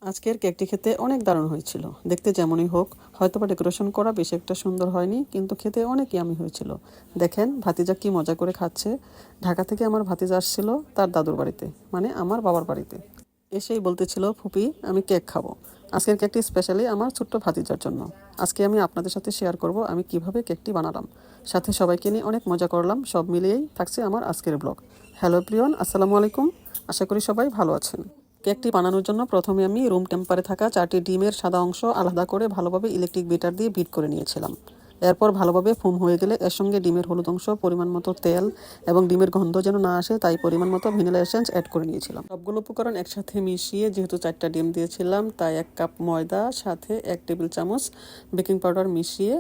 আজকের কেকটি খেতে অনেক দারুণ হয়েছিল। দেখতে যেমনই হোক, হয়তোবা ডেকোরেশন করা বেশি একটা সুন্দর হয়নি, কিন্তু খেতে অনেক ইয়ামি হয়েছিল। দেখেন ভাতিজা কি মজা করে খাচ্ছে। ঢাকা থেকে আমার ভাতিজা আসছিল তার দাদুর বাড়িতে, মানে আমার বাবার বাড়িতে। এসেই বলতেছিল, ফুপি আমি কেক খাবো। আজকের কেকটি স্পেশালি আমার ছোট্ট ভাতিজার জন্য। আজকে আমি আপনাদের সাথে শেয়ার করব আমি কিভাবে কেকটি বানালাম। সাথে সবাইকে নিয়ে অনেক মজা করলাম। সব মিলিয়েই থাকছে আমার আজকের ব্লগ। হ্যালো প্রিয়ন, আসসালামু আলাইকুম। আশা করি সবাই ভালো আছেন। কেকটি বানানোর জন্য প্রথমে আমি রুম টেম্পারে থাকা 4টি ডিমের সাদা অংশ আলাদা করে ভালোভাবে ইলেকট্রিক বিটার দিয়ে বিট করে নিয়েছিলাম। এরপর ভালোভাবে ফোম হয়ে গেলে এর সঙ্গে ডিমের হলুদ অংশ, পরিমাণ মতো তেল এবং ডিমের গন্ধ যেন না আসে তাই পরিমাণ মতো ভ্যানিলা এসেন্স অ্যাড করে নিয়েছিলাম। সবগুলো উপকরণ একসাথে মিশিয়ে, যেহেতু 4টা ডিম দিয়েছিলাম তাই 1 কাপ ময়দা সাথে 1 টেবিল চামচ বেকিং পাউডার মিশিয়ে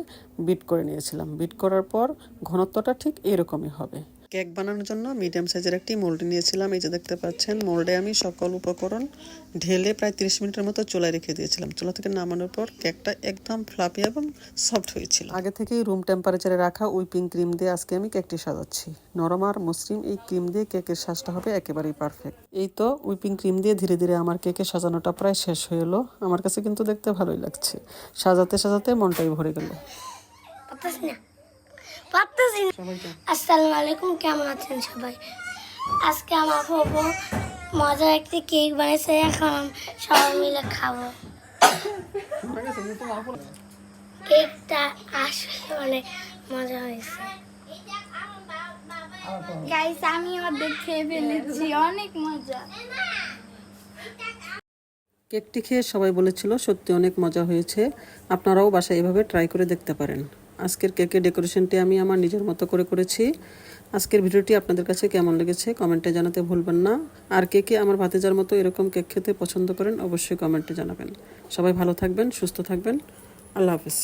বিট করে নিয়েছিলাম। বিট করার পর ঘনত্বটা ঠিক এরকমই হবে। কেক বানানোর জন্য মিডিয়াম সাইজের একটি মোল্ড নিয়েছিলাম। এই যে দেখতে পাচ্ছেন, মোল্ডে আমি সকল উপকরণ ঢেলে প্রায় 30 মিনিটের মতো চুলায় রেখে দিয়েছিলাম। চুলা থেকে নামানোর পর কেকটা একদম ফ্লাফি এবং সফট হয়েছিল। আগে থেকেই রুম টেম্পারেচারে রাখা উইপিং ক্রিম দিয়ে আজকে আমি কেকটি সাজাচ্ছি। নরম আর মসৃণ এই ক্রিম দিয়ে কেকের সাজটা হবে একেবারেই পারফেক্ট। এই তো উইপিং ক্রিম দিয়ে ধীরে ধীরে আমার কেকের সাজানোটা প্রায় শেষ হয়ে এলো। আমার কাছে কিন্তু দেখতে ভালোই লাগছে। সাজাতে সাজাতে মনটাই ভরে গেল। আসসালামু আলাইকুম, কেমন আছেন সবাই? আজকে আমার ফুফু মজার একটি কেক বানিয়েছে, এখন সবাই মিলে খাবো। কেকটা আসলে অনেক মজা হয়েছে। গাইস, আমি অর্ধেক খেয়ে ফেলেছি, অনেক মজা। কেকটি খেয়ে সবাই বলেছিল সত্যি অনেক মজা হয়েছে। আপনারাও বাসায় এভাবে ট্রাই করে দেখতে পারেন। আজকের কেকের ডেকোরেশনটি আমি আমার নিজের মতো করে করেছি। আজকের ভিডিওটি আপনাদের কাছে কেমন লেগেছে কমেন্টে জানাতে ভুলবেন না। আর কে কে আমার ভাতিজার মতো এরকম কেক খেতে পছন্দ করেন অবশ্যই কমেন্টে জানাবেন। সবাই ভালো থাকবেন, সুস্থ থাকবেন। আল্লাহ হাফেজ।